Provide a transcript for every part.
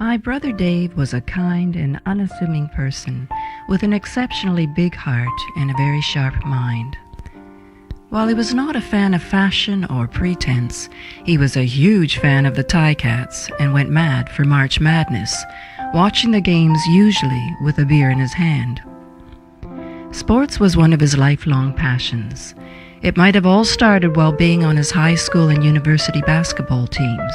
My brother Dave was a kind and unassuming person with an exceptionally big heart and a very sharp mind. While he was not a fan of fashion or pretense, he was a huge fan of the Ticats and went mad for March Madness, watching the games usually with a beer in his hand. Sports was one of his lifelong passions. It might have all started while being on his high school and university basketball teams.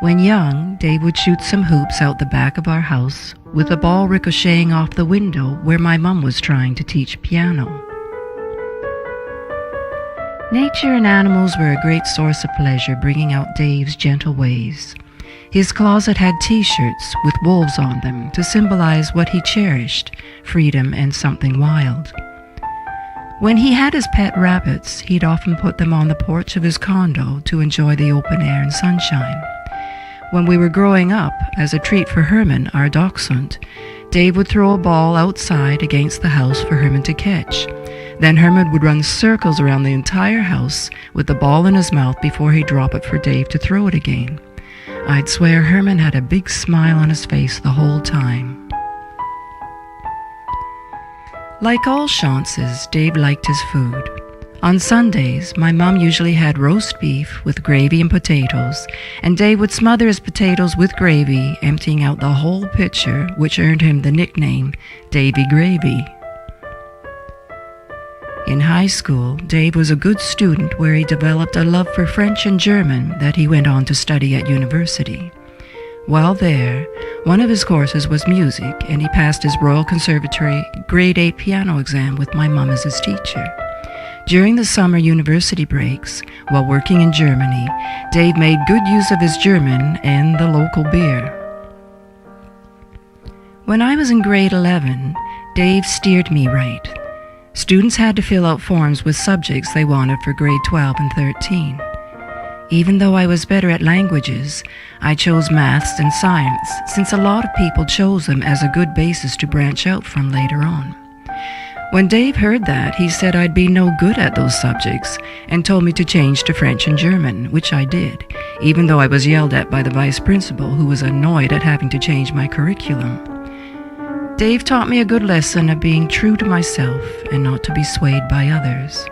When young, Dave would shoot some hoops out the back of our house, with the ball ricocheting off the window where my mum was trying to teach piano. Nature and animals were a great source of pleasure, bringing out Dave's gentle ways. His closet had T-shirts with wolves on them to symbolize what he cherished, freedom and something wild. When he had his pet rabbits, he'd often put them on the porch of his condo to enjoy the open air and sunshine. When we were growing up, as a treat for Herman, our dachshund, Dave would throw a ball outside against the house for Herman to catch. Then Herman would run circles around the entire house with the ball in his mouth before he'd drop it for Dave to throw it again. I'd swear Herman had a big smile on his face the whole time. Like all Shantzes, Dave liked his food. On Sundays, my mom usually had roast beef with gravy and potatoes, and Dave would smother his potatoes with gravy, emptying out the whole pitcher, which earned him the nickname Davy Gravy. In high school, Dave was a good student where he developed a love for French and German that he went on to study at university. While there, one of his courses was music, and he passed his Royal Conservatory Grade 8 piano exam with my mom as his teacher. During the summer university breaks, while working in Germany, Dave made good use of his German and the local beer. When I was in grade 11, Dave steered me right. Students had to fill out forms with subjects they wanted for grade 12 and 13. Even though I was better at languages, I chose maths and science, since a lot of people chose them as a good basis to branch out from later on. When Dave heard that, he said I'd be no good at those subjects and told me to change to French and German, which I did, even though I was yelled at by the vice principal, who was annoyed at having to change my curriculum. Dave taught me a good lesson of being true to myself and not to be swayed by others.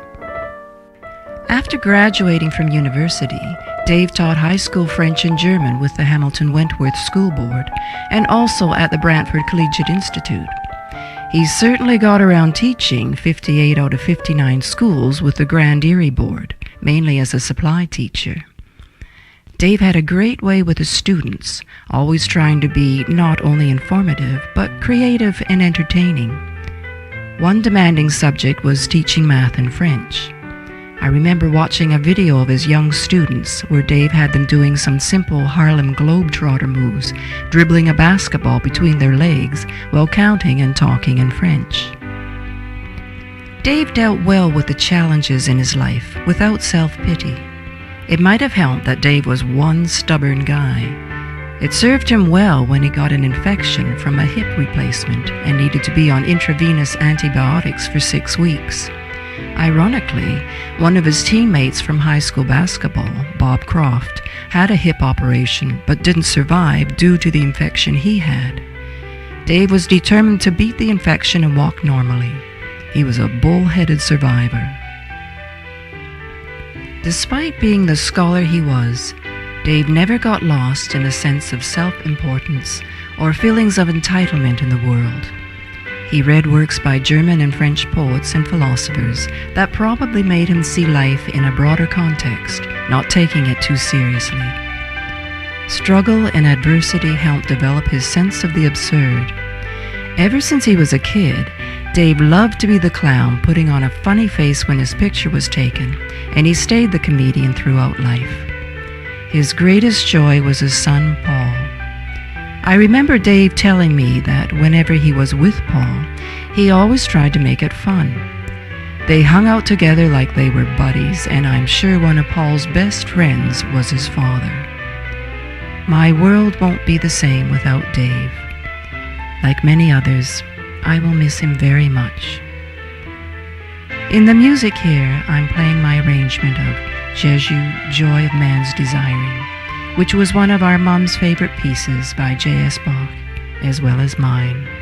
After graduating from university, Dave taught high school French and German with the Hamilton Wentworth School Board and also at the Brantford Collegiate Institute. He certainly got around teaching 58 out of 59 schools with the Grand Erie Board, mainly as a supply teacher. Dave had a great way with his students, always trying to be not only informative, but creative and entertaining. One demanding subject was teaching math and French. I remember watching a video of his young students where Dave had them doing some simple Harlem Globetrotter moves, dribbling a basketball between their legs while counting and talking in French. Dave dealt well with the challenges in his life without self-pity. It might have helped that Dave was one stubborn guy. It served him well when he got an infection from a hip replacement and needed to be on intravenous antibiotics for 6 weeks. Ironically, one of his teammates from high school basketball, Bob Croft, had a hip operation but didn't survive due to the infection he had. Dave was determined to beat the infection and walk normally. He was a bull-headed survivor. Despite being the scholar he was, Dave never got lost in a sense of self-importance or feelings of entitlement in the world. He read works by German and French poets and philosophers that probably made him see life in a broader context, not taking it too seriously. Struggle and adversity helped develop his sense of the absurd. Ever since he was a kid, Dave loved to be the clown, putting on a funny face when his picture was taken, and he stayed the comedian throughout life. His greatest joy was his son, Paul. I remember Dave telling me that whenever he was with Paul, he always tried to make it fun. They hung out together like they were buddies, and I'm sure one of Paul's best friends was his father. My world won't be the same without Dave. Like many others, I will miss him very much. In the music here, I'm playing my arrangement of Jesu, Joy of Man's Desiring. which was one of our mom's favorite pieces by J.S. Bach, as well as mine.